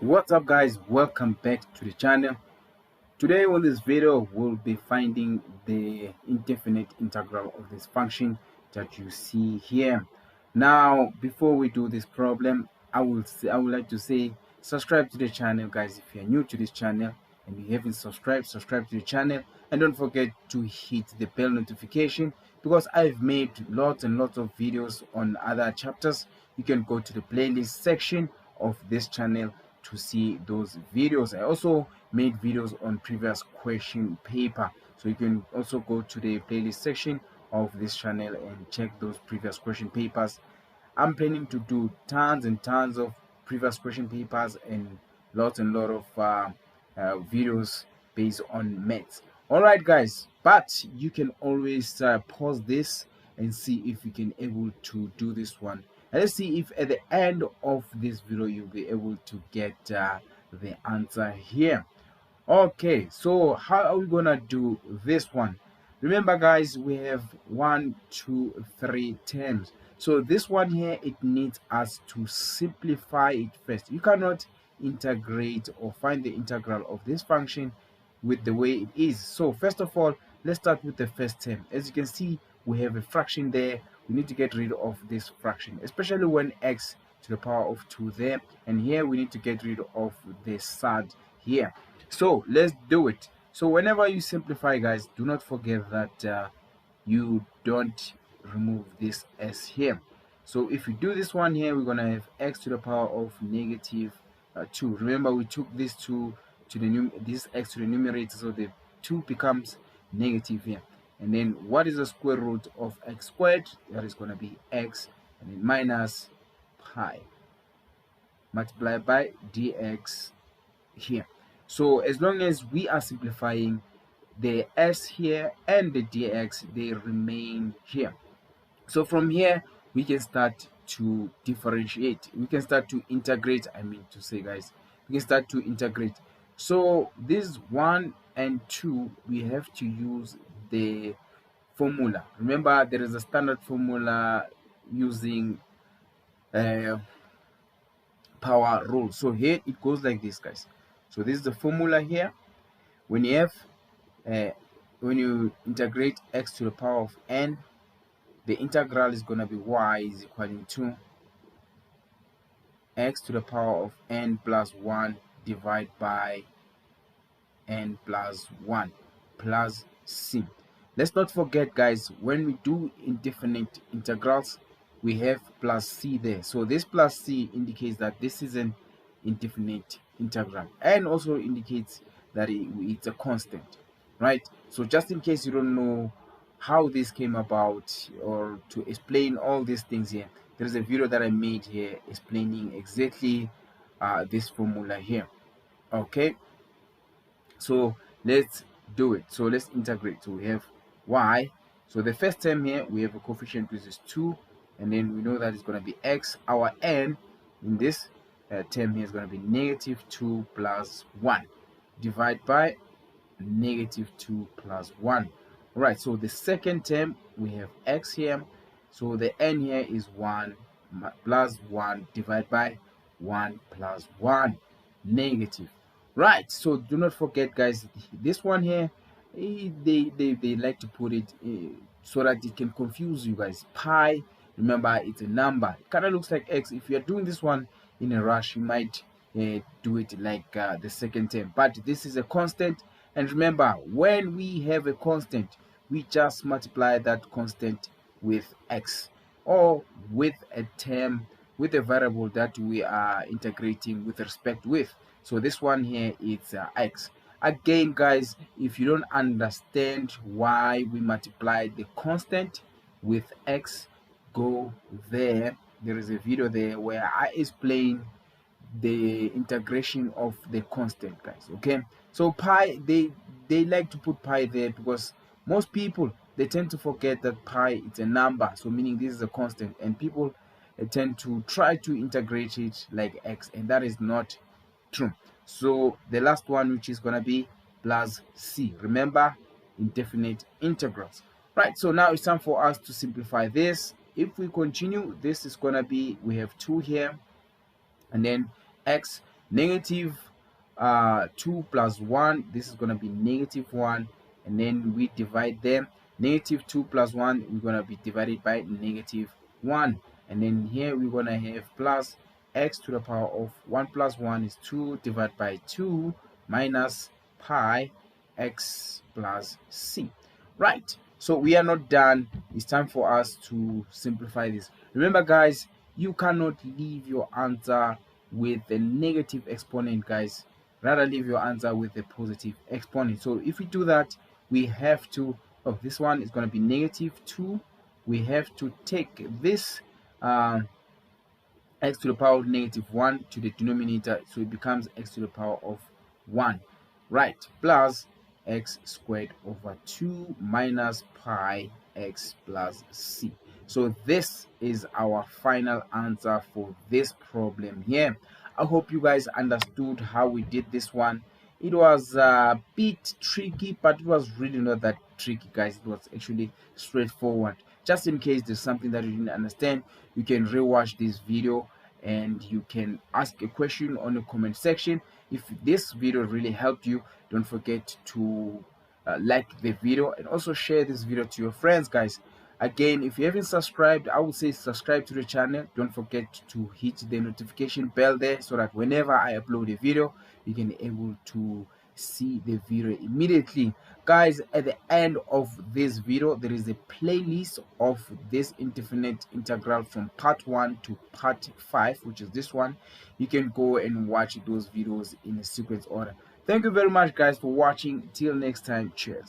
What's up guys, welcome back to the channel. Today on this video we'll be finding the indefinite integral of this function that you see here. Now before we do this problem, I would like to say subscribe to the channel guys. If you're new to this channel and you haven't subscribed to the channel, and don't forget to hit the bell notification because I've made lots and lots of videos on other chapters. You can go to the playlist section of this channel to see those videos. I also made videos on previous question paper, so you can also go to the playlist section of this channel and check those previous question papers. I'm planning to do tons and tons of previous question papers and lot of videos based on maths. All right guys, but you can always pause this and see if you can able to do this one. And let's see if at the end of this video you'll be able to get the answer here. Okay, so how are we gonna do this one? Remember guys, we have 1, 2, 3 terms. So this one here, it needs us to simplify it first. You cannot integrate or find the integral of this function with the way it is. So first of all, let's start with the first term. As you can see, we have a fraction there. We need to get rid of this fraction, especially when x to the power of 2 there, and here we need to get rid of the sad here. So let's do it. So whenever you simplify guys, do not forget that you don't remove this s here. So if you do this one here, we're gonna have x to the power of negative 2. Remember, we took this 2 to the this x to the numerator, so the 2 becomes negative here. And then what is the square root of x squared? That is going to be x, and then minus pi multiplied by dx here. So as long as we are simplifying, the s here and the dx, they remain here. So from here we can start to differentiate, we can start to integrate. I mean to say guys, we can start to integrate. So this 1 and 2, we have to use the formula. Remember, there is a standard formula using power rule. So here it goes like this guys. So this is the formula here. When you have when you integrate x to the power of n, the integral is going to be y is equal to x to the power of n plus 1 divided by n plus 1 plus c. Let's not forget guys, when we do indefinite integrals, we have plus c there. So this plus c indicates that this is an indefinite integral, and also indicates that it's a constant, right? So just in case you don't know how this came about, or to explain all these things here, there is a video that I made here explaining exactly this formula here. Okay, so let's do it. So let's integrate. So we have y. So the first term here, we have a coefficient which is 2, and then we know that it's going to be x. Our n in this term here is going to be negative 2 plus 1 divided by negative 2 plus 1. All right, so the second term, we have x here. So the n here is 1 plus 1 divided by 1 plus 1 negative. Right, so do not forget guys, this one here, they like to put it so that it can confuse you guys. Pi, remember, it's a number. It kind of looks like x. If you're doing this one in a rush, you might do it like the second term, but this is a constant. And remember, when we have a constant, we just multiply that constant with x, or with a term, with a variable that we are integrating with respect with. So this one here is x. Again guys, if you don't understand why we multiply the constant with x, go there. There is a video there where I explain the integration of the constant guys. Okay, so pi, they like to put pi there because most people, they tend to forget that pi is a number, so meaning this is a constant, and people tend to try to integrate it like x, and that is not true. So the last one, which is gonna be plus c, remember, indefinite integrals. Right, so now it's time for us to simplify this. If we continue, this is gonna be, we have 2 here, and then x negative 2 plus 1, this is going to be negative 1, and then we divide them. Negative 2 plus 1, we're going to be divided by negative 1, and then here we're going to have plus x to the power of 1 plus 1 is 2 divided by 2 minus pi x plus c. Right, so we are not done. It's time for us to simplify this. Remember guys, you cannot leave your answer with a negative exponent, guys. Rather leave your answer with a positive exponent. So if we do that, we have to, this one is going to be negative 2. We have to take this x to the power of negative 1 to the denominator, so it becomes x to the power of 1, right, plus x squared over 2 minus pi x plus c. So this is our final answer for this problem here. I hope you guys understood how we did this one. It was a bit tricky, but it was really not that tricky, guys. It was actually straightforward. Just in case there's something that you didn't understand, you can rewatch this video and you can ask a question on the comment section. If this video really helped you, don't forget to like the video and also share this video to your friends, guys. Again, if you haven't subscribed, I would say subscribe to the channel. Don't forget to hit the notification bell there, so that whenever I upload a video, you can be able to see the video immediately. Guys, at the end of this video, there is a playlist of this indefinite integral from part 1 to part 5, which is this one. You can go and watch those videos in a sequence order. Thank you very much guys for watching. Till next time, cheers.